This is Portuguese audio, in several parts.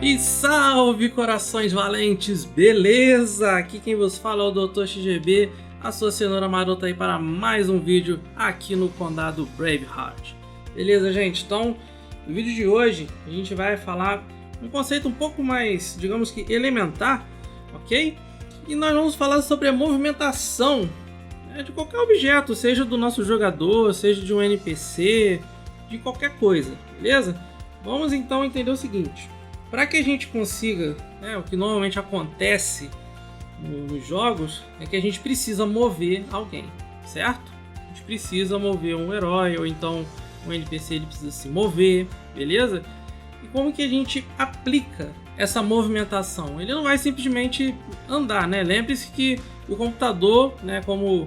E salve, corações valentes, beleza? Aqui quem vos fala é o Dr. XGB, a sua cenoura marota aí para mais um vídeo aqui no Condado Braveheart. Beleza, gente? Então, no vídeo de hoje a gente vai falar um conceito um pouco mais, digamos que elementar, ok? E nós vamos falar sobre a movimentação de qualquer objeto, seja do nosso jogador, seja de um NPC, de qualquer coisa, beleza? Vamos então entender o seguinte. Para que a gente consiga, o que normalmente acontece nos jogos, é que a gente precisa mover alguém, certo? A gente precisa mover um herói, ou então um NPC ele precisa se mover, beleza? E como que a gente aplica essa movimentação? Ele não vai simplesmente andar, né? Lembre-se que o computador, como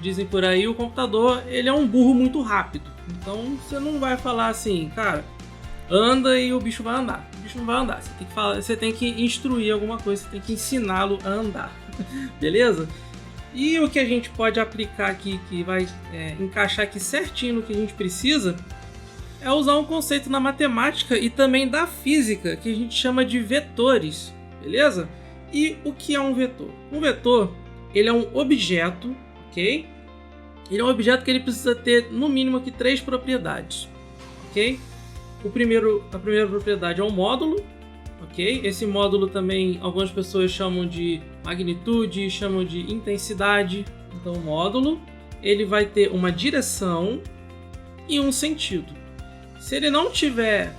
dizem por aí, o computador ele é um burro muito rápido. Então você não vai falar assim, cara, anda e o bicho vai andar. O bicho não vai andar. Você tem que instruir alguma coisa, você tem que ensiná-lo a andar. Beleza? E o que a gente pode aplicar aqui, que vai encaixar aqui certinho no que a gente precisa, é usar um conceito na matemática e também da física, que a gente chama de vetores. Beleza? E o que é um vetor? Um vetor, ele é um objeto, ok? Ele é um objeto que ele precisa ter, no mínimo, aqui 3 propriedades, ok? A primeira propriedade é um módulo, ok? Esse módulo também algumas pessoas chamam de magnitude, chamam de intensidade. Então o módulo ele vai ter uma direção e um sentido. Se ele não tiver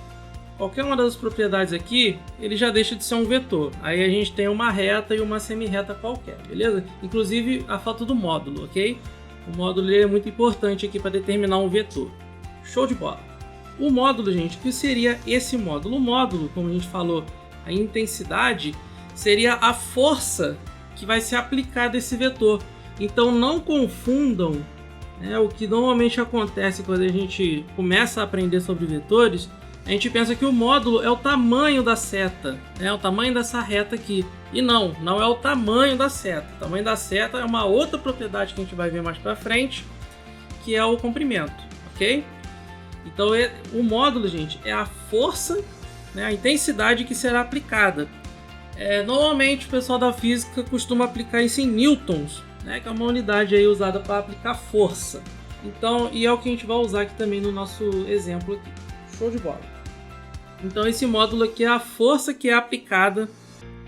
qualquer uma das propriedades aqui, ele já deixa de ser um vetor. Aí a gente tem uma reta e uma semi-reta qualquer, beleza? Inclusive a falta do módulo, ok? O módulo é muito importante aqui para determinar um vetor. Show de bola! O módulo, gente, o que seria esse módulo? O módulo, como a gente falou, a intensidade seria a força que vai ser aplicada a esse vetor. Então não confundam o que normalmente acontece quando a gente começa a aprender sobre vetores. A gente pensa que o módulo é o tamanho da seta, o tamanho dessa reta aqui. E não é o tamanho da seta. O tamanho da seta é uma outra propriedade que a gente vai ver mais para frente, que é o comprimento, ok? Então o módulo, gente, é a força, a intensidade que será aplicada. Normalmente o pessoal da física costuma aplicar isso em newtons, que é uma unidade aí usada para aplicar força. Então, e é o que a gente vai usar aqui também no nosso exemplo aqui. Show de bola! Então esse módulo aqui é a força que é aplicada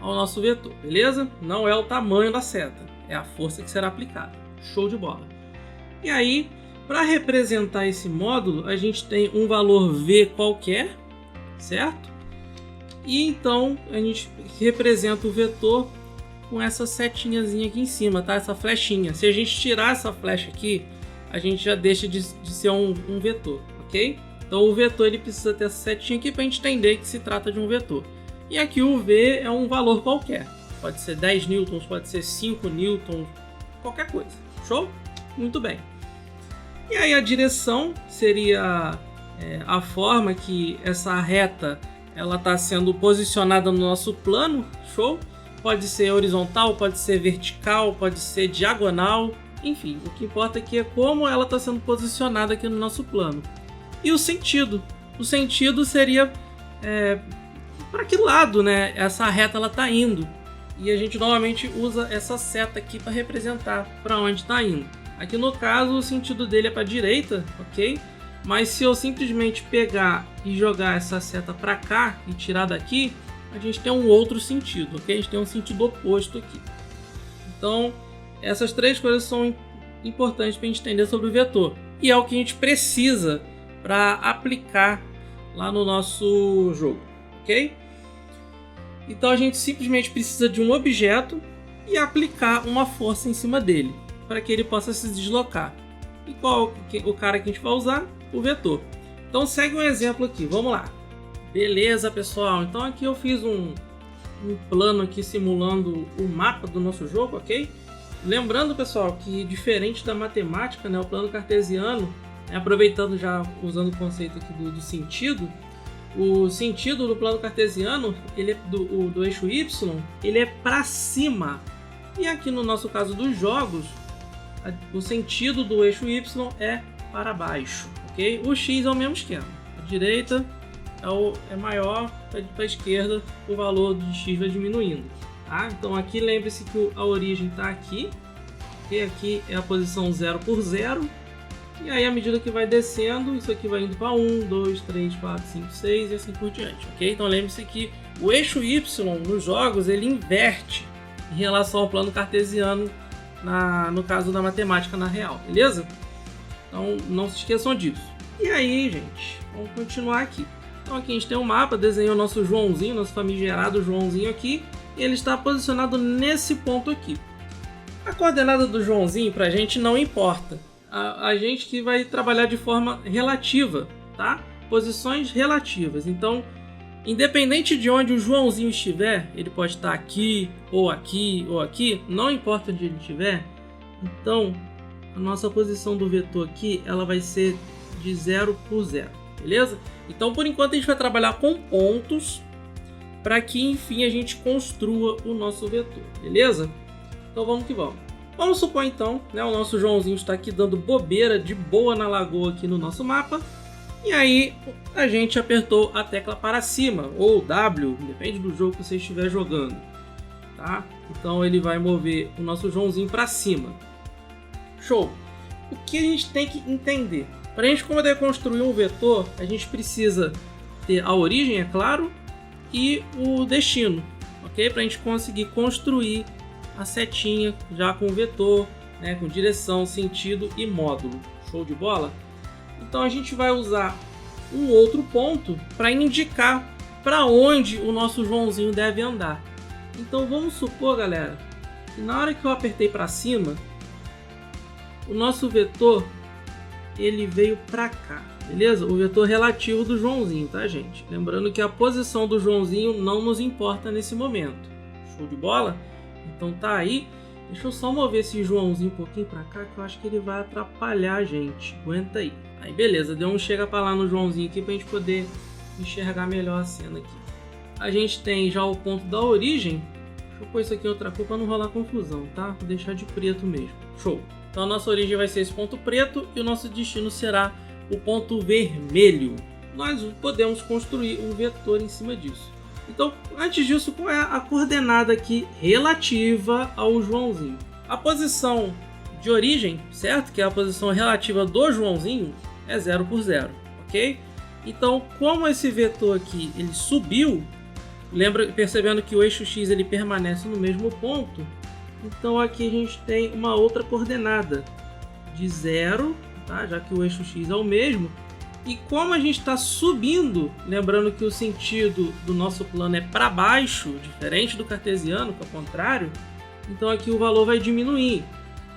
ao nosso vetor, beleza? Não é o tamanho da seta, é a força que será aplicada. Show de bola! E aí, para representar esse módulo, a gente tem um valor V qualquer, certo? E então a gente representa o vetor com essa setinhazinha aqui em cima, tá? Essa flechinha. Se a gente tirar essa flecha aqui, a gente já deixa de ser um vetor, ok? Então o vetor ele precisa ter essa setinha aqui para a gente entender que se trata de um vetor. E aqui o V é um valor qualquer. Pode ser 10 newtons, pode ser 5 newtons, qualquer coisa. Show? Muito bem. E aí a direção seria a forma que essa reta ela está sendo posicionada no nosso plano, show? Pode ser horizontal, pode ser vertical, pode ser diagonal, enfim, o que importa aqui é como ela está sendo posicionada aqui no nosso plano. E o sentido seria para que lado, essa reta ela está indo. E a gente normalmente usa essa seta aqui para representar para onde está indo. Aqui no caso o sentido dele é para a direita, ok? Mas se eu simplesmente pegar e jogar essa seta para cá e tirar daqui, a gente tem um outro sentido, ok? A gente tem um sentido oposto aqui. Então essas 3 coisas são importantes para a gente entender sobre o vetor. E é o que a gente precisa para aplicar lá no nosso jogo, ok? Então a gente simplesmente precisa de um objeto e aplicar uma força em cima dele, para que ele possa se deslocar. E qual o cara que a gente vai usar? O vetor. Então segue um exemplo aqui, vamos lá. Beleza, pessoal? Então aqui eu fiz um plano aqui simulando o mapa do nosso jogo, ok? Lembrando, pessoal, que diferente da matemática, o plano cartesiano, aproveitando já, usando o conceito aqui do sentido, o sentido do plano cartesiano, ele é do eixo Y, ele é para cima. E aqui no nosso caso dos jogos, o sentido do eixo Y é para baixo, ok? O X é o mesmo esquema, a direita é maior, para a esquerda o valor de X vai diminuindo, tá? Então aqui lembre-se que a origem está aqui, okay? Aqui é a posição 0 por 0, e aí à medida que vai descendo, isso aqui vai indo para 1, 2, 3, 4, 5, 6 e assim por diante, ok? Então lembre-se que o eixo Y nos jogos ele inverte em relação ao plano cartesiano no caso da matemática na real, beleza? Então não se esqueçam disso. E aí, gente, vamos continuar aqui. Então aqui a gente tem um mapa, desenhou nosso Joãozinho, nosso famigerado Joãozinho aqui, e ele está posicionado nesse ponto aqui. A coordenada do Joãozinho pra gente não importa. A gente que vai trabalhar de forma relativa, tá? Posições relativas. Então, independente de onde o Joãozinho estiver, ele pode estar aqui, ou aqui, ou aqui, não importa onde ele estiver. Então, a nossa posição do vetor aqui, ela vai ser de 0 por 0, beleza? Então, por enquanto, a gente vai trabalhar com pontos para que, enfim, a gente construa o nosso vetor, beleza? Então, vamos que vamos. Vamos supor, então, né, o nosso Joãozinho está aqui dando bobeira de boa na lagoa aqui no nosso mapa. E aí, a gente apertou a tecla para cima, ou W, depende do jogo que você estiver jogando, tá? Então, ele vai mover o nosso Joãozinho para cima. Show! O que a gente tem que entender? Para a gente poder construir um vetor, a gente precisa ter a origem, é claro, e o destino, ok? Para a gente conseguir construir a setinha já com o vetor, né, com direção, sentido e módulo. Show de bola? Então a gente vai usar um outro ponto para indicar para onde o nosso Joãozinho deve andar. Então vamos supor, galera, que na hora que eu apertei para cima, o nosso vetor ele veio para cá, beleza? O vetor relativo do Joãozinho, tá, gente? Lembrando que a posição do Joãozinho não nos importa nesse momento. Show de bola? Então tá aí. Deixa eu só mover esse Joãozinho um pouquinho para cá, que eu acho que ele vai atrapalhar a gente. Aguenta aí. Aí beleza, deu um chega para lá no Joãozinho aqui pra gente poder enxergar melhor a cena aqui. A gente tem já o ponto da origem. Deixa eu pôr isso aqui em outra cor para não rolar confusão, tá? Vou deixar de preto mesmo. Show! Então a nossa origem vai ser esse ponto preto e o nosso destino será o ponto vermelho. Nós podemos construir um vetor em cima disso. Então, antes disso, qual é a coordenada aqui relativa ao Joãozinho? A posição de origem, certo? Que é a posição relativa do Joãozinho, é 0 por 0, ok? Então, como esse vetor aqui ele subiu, percebendo que o eixo X ele permanece no mesmo ponto, então aqui a gente tem uma outra coordenada de 0, tá? Já que o eixo X é o mesmo. E como a gente está subindo, lembrando que o sentido do nosso plano é para baixo, diferente do cartesiano, que é o contrário, então aqui o valor vai diminuir.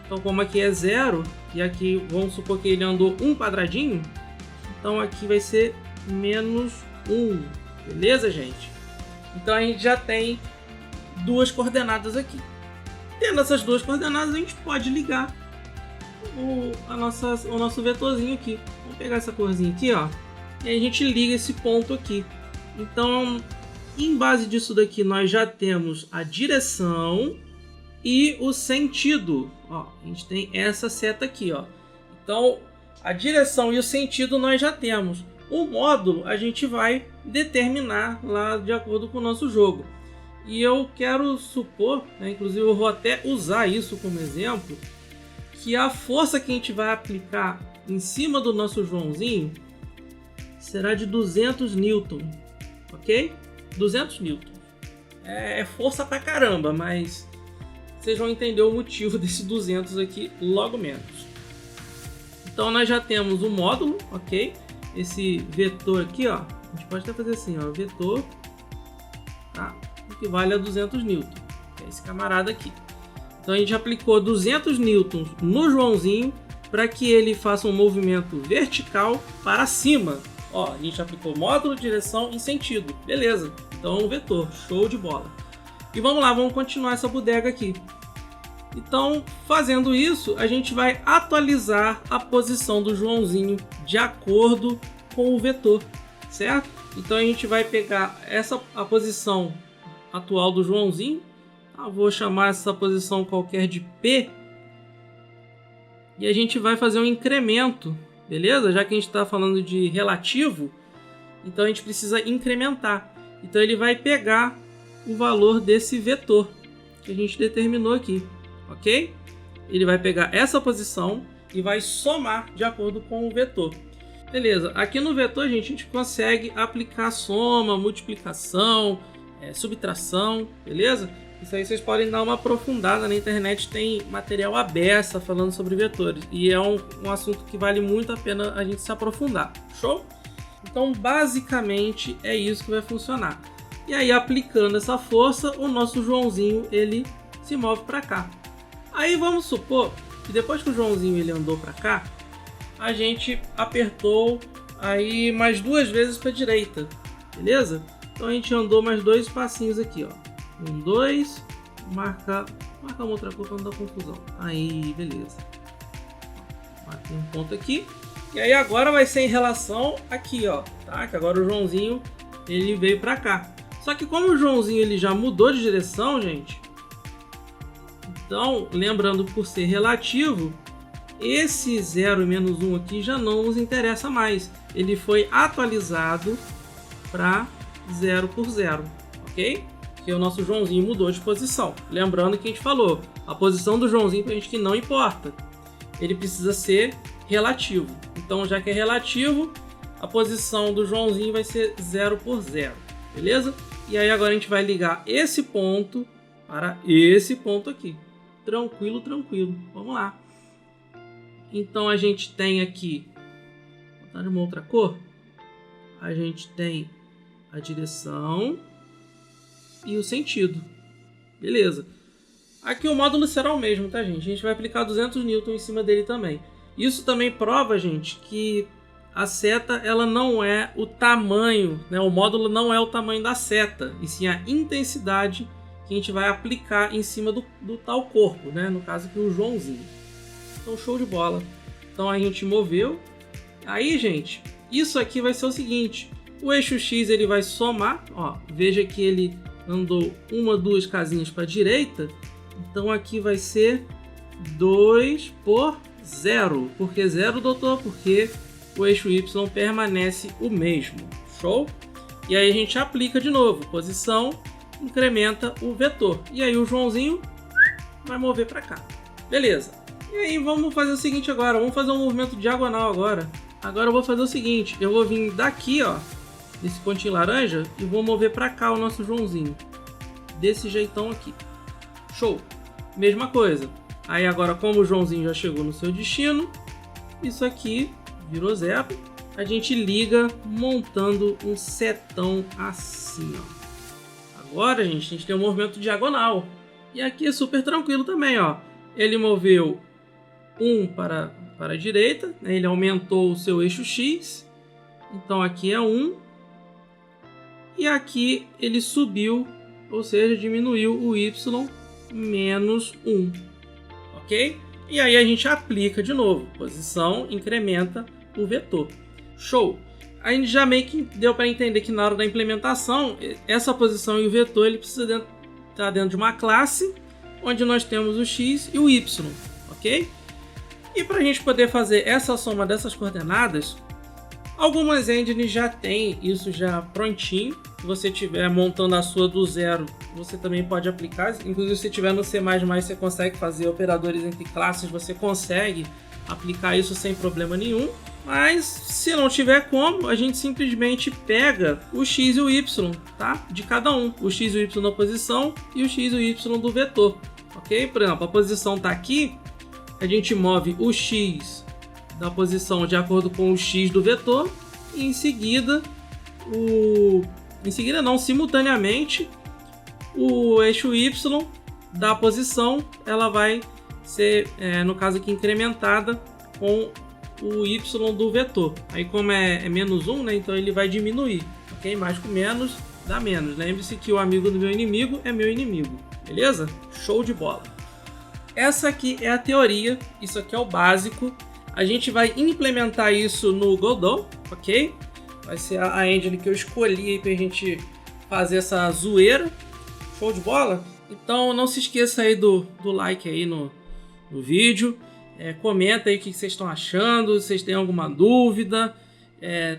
Então como aqui é 0, e aqui vamos supor que ele andou um quadradinho, então aqui vai ser menos 1, beleza, gente? Então a gente já tem duas coordenadas aqui. Tendo essas duas coordenadas, a gente pode ligar o nosso vetorzinho aqui. Vamos pegar essa corzinha aqui, ó, e aí a gente liga esse ponto aqui. Então, em base disso daqui, nós já temos a direção e o sentido. Ó, a gente tem essa seta aqui, ó. Então, a direção e o sentido nós já temos. O módulo a gente vai determinar lá de acordo com o nosso jogo. E eu quero supor, né, inclusive eu vou até usar isso como exemplo, que a força que a gente vai aplicar em cima do nosso Joãozinho será de 200 newton, ok? 200 newton. É força pra caramba, mas vocês vão entender o motivo desse 200 aqui logo menos. Então nós já temos o módulo, ok? Esse vetor aqui, ó, a gente pode até fazer assim, ó, vetor, tá? Equivale a 200 newton, é esse camarada aqui. Então a gente aplicou 200 newtons no Joãozinho para que ele faça um movimento vertical para cima. Ó, a gente aplicou módulo, direção e sentido. Beleza, então um vetor, show de bola. E vamos lá, vamos continuar essa bodega aqui. Então, fazendo isso, a gente vai atualizar a posição do Joãozinho de acordo com o vetor, certo? Então a gente vai pegar a posição atual do Joãozinho. Vou chamar essa posição qualquer de P. E a gente vai fazer um incremento beleza? Já que a gente está falando de relativo, então a gente precisa incrementar. Então ele vai pegar o valor desse vetor que a gente determinou aqui, ok? Ele vai pegar essa posição e vai somar de acordo com o vetor. Beleza, aqui no vetor, gente, a gente consegue aplicar soma, multiplicação, subtração, beleza? Isso aí vocês podem dar uma aprofundada na internet, tem material aberto falando sobre vetores. E é um assunto que vale muito a pena a gente se aprofundar, show? Então, basicamente, é isso que vai funcionar. E aí, aplicando essa força, o nosso Joãozinho, ele se move para cá. Aí, vamos supor que depois que o Joãozinho ele andou para cá, a gente apertou aí mais 2 vezes para a direita, beleza? Então, a gente andou mais 2 passinhos aqui, ó. 1, 2, marca uma outra cor para não dar confusão. Aí, beleza. Marquei um ponto aqui. E aí, agora vai ser em relação aqui, ó, tá? Que agora o Joãozinho, ele veio para cá. Só que como o Joãozinho ele já mudou de direção, gente, então, lembrando por ser relativo, esse 0 e menos 1 aqui já não nos interessa mais. Ele foi atualizado para 0 por 0, ok? Porque o nosso Joãozinho mudou de posição. Lembrando que a gente falou, a posição do Joãozinho pra gente que não importa. Ele precisa ser relativo. Então, já que é relativo, a posição do Joãozinho vai ser 0 por 0, beleza? E aí agora a gente vai ligar esse ponto para esse ponto aqui. Tranquilo, tranquilo. Vamos lá. Então a gente tem aqui, vou botar uma outra cor. A gente tem a direção e o sentido. Beleza. Aqui o módulo será o mesmo, tá, gente? A gente vai aplicar 200 N em cima dele também. Isso também prova, gente, que a seta ela não é o tamanho, né? O módulo não é o tamanho da seta, e sim a intensidade que a gente vai aplicar em cima do tal corpo, né? No caso aqui o Joãozinho. Então show de bola. Então a gente moveu. Aí, gente, isso aqui vai ser o seguinte: o eixo X ele vai somar, ó, veja que ele andou 1, 2 casinhas para a direita, então aqui vai ser 2 por 0. Por que 0, doutor? Porque o eixo Y permanece o mesmo. Show? E aí a gente aplica de novo, posição, incrementa o vetor. E aí o Joãozinho vai mover para cá. Beleza. E aí vamos fazer o seguinte agora, vamos fazer um movimento diagonal agora. Agora eu vou fazer o seguinte, eu vou vir daqui, ó, desse pontinho laranja, e vou mover para cá o nosso Joãozinho. Desse jeitão aqui. Show! Mesma coisa. Aí agora, como o Joãozinho já chegou no seu destino, isso aqui virou 0. A gente liga montando um setão assim, ó. Agora, gente, a gente tem um movimento diagonal. E aqui é super tranquilo também, ó. Ele moveu 1 para a direita, né? Ele aumentou o seu eixo X. Então aqui é 1. E aqui ele subiu, ou seja, diminuiu o Y menos 1. Ok? E aí a gente aplica de novo. Posição, incrementa o vetor. Show! A gente já meio que deu para entender que na hora da implementação, essa posição e o vetor ele precisa estar dentro de uma classe, onde nós temos o X e o Y. Ok? E para a gente poder fazer essa soma dessas coordenadas, algumas engines já tem isso já prontinho. Se você estiver montando a sua do zero, você também pode aplicar. Inclusive, se tiver no C++, você consegue fazer operadores entre classes, você consegue aplicar isso sem problema nenhum. Mas se não tiver como, a gente simplesmente pega o X e o Y, tá? De cada um. O X e o Y na posição e o X e o Y do vetor. Ok? Por exemplo, a posição está aqui, a gente move o X da posição de acordo com o X do vetor e em seguida simultaneamente o eixo Y da posição ela vai ser, no caso aqui, incrementada com o Y do vetor. Aí como é menos 1, né, então ele vai diminuir, ok? Mais com menos dá menos. Lembre-se que o amigo do meu inimigo é meu inimigo, beleza? Show de bola! Essa aqui é a teoria, isso aqui é o básico. A gente vai implementar isso no Godot, ok? Vai ser a engine que eu escolhi aí pra gente fazer essa zoeira. Show de bola? Então não se esqueça aí do like aí no vídeo. Comenta aí o que vocês estão achando, se vocês têm alguma dúvida.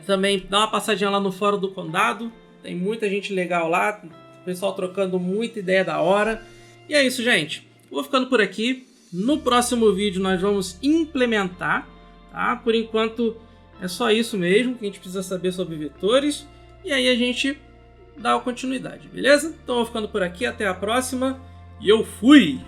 Também dá uma passadinha lá no Fórum do Condado, tem muita gente legal lá, o pessoal trocando muita ideia da hora. E é isso, gente. Vou ficando por aqui. No próximo vídeo nós vamos implementar, tá? Por enquanto é só isso mesmo que a gente precisa saber sobre vetores. E aí a gente dá continuidade, beleza? Então vou ficando por aqui, até a próxima. E eu fui!